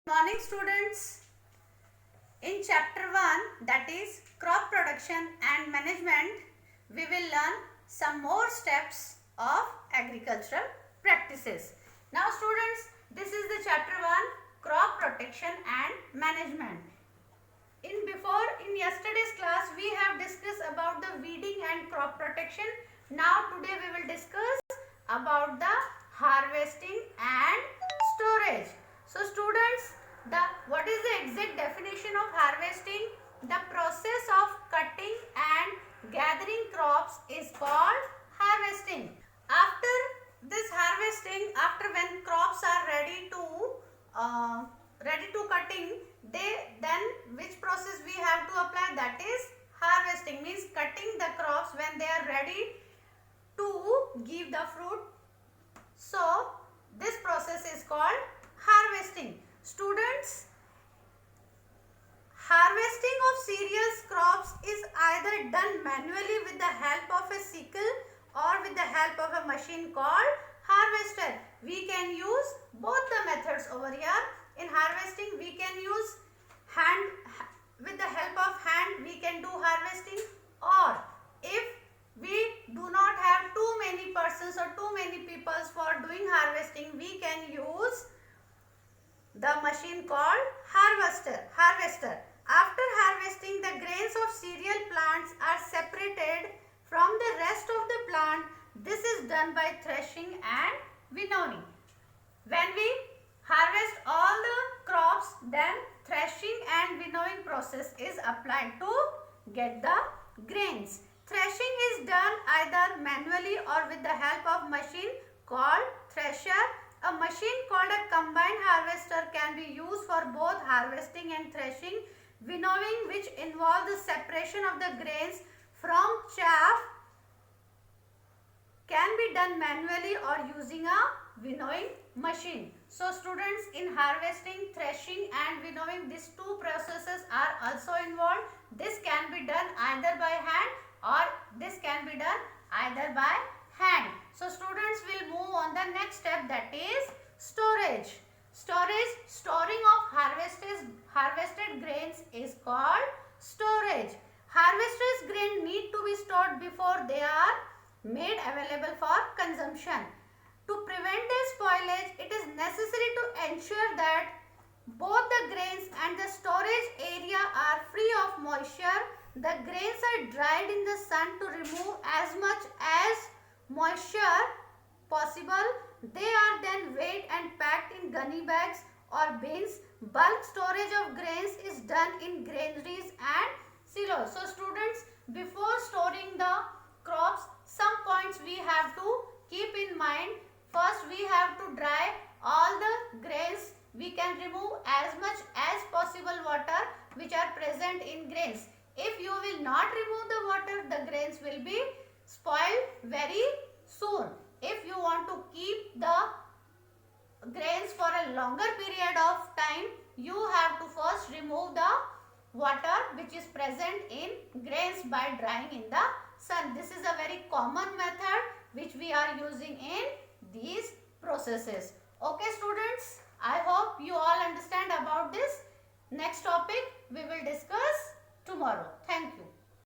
Morning students. In chapter 1, that is crop production and management, we will learn some more steps of agricultural practices. Now students, this is the chapter 1, crop protection and management. In yesterday's class we have discussed about the weeding and crop protection. Now today we will discuss about the harvesting and storage. So students, what is the exact definition of harvesting? The process of cutting and gathering crops is called harvesting. After this harvesting, after when crops are ready to cutting, then which process we have to apply? That is harvesting, means cutting the crops when they are ready to give the fruit. So this process is called harvesting. Students, harvesting of cereals crops is either done manually with the help of a sickle or with the help of a machine called harvester. We can use both the methods over here. In harvesting we can use hand, with the help of hand we can do harvesting, or if we do not have too many persons or too many people for doing harvesting, we can use the machine called harvester. After harvesting, the grains of cereal plants are separated from the rest of the plant. This is done by threshing and winnowing. When we harvest all the crops, then threshing and winnowing process is applied to get the grains. Threshing is done either manually or with the help of machine called thresher. A machine called a combine harvester can be used for both harvesting and threshing. Winnowing, which involves the separation of the grains from chaff, can be done manually or using a winnowing machine. So students, in harvesting, threshing and winnowing, these two processes are also involved. This can be done either by hand or this can be done either by hand. So students will move on the next step, that is storage. Storing of harvested grains is called storage. Harvested grain need to be stored before they are made available for consumption. To prevent their spoilage, it is necessary to ensure that both the grains and the storage area are free of moisture. The grains are dried in the sun to remove as much as moisture possible. They are then weighed and packed in gunny bags or bins. Bulk storage of grains is done in granaries and silos. So students, before storing the crops, some points we have to keep in mind. First, we have to dry all the grains. We can remove as much as possible water which are present in grains. If you will not remove the water, the grains will be spoiled very soon. If you want to keep the grains for a longer period of time, you have to first remove the water which is present in grains by drying in the sun. This is a very common method which we are using in these processes. Okay students, I hope you all understand about this. Next topic we will discuss tomorrow. Thank you.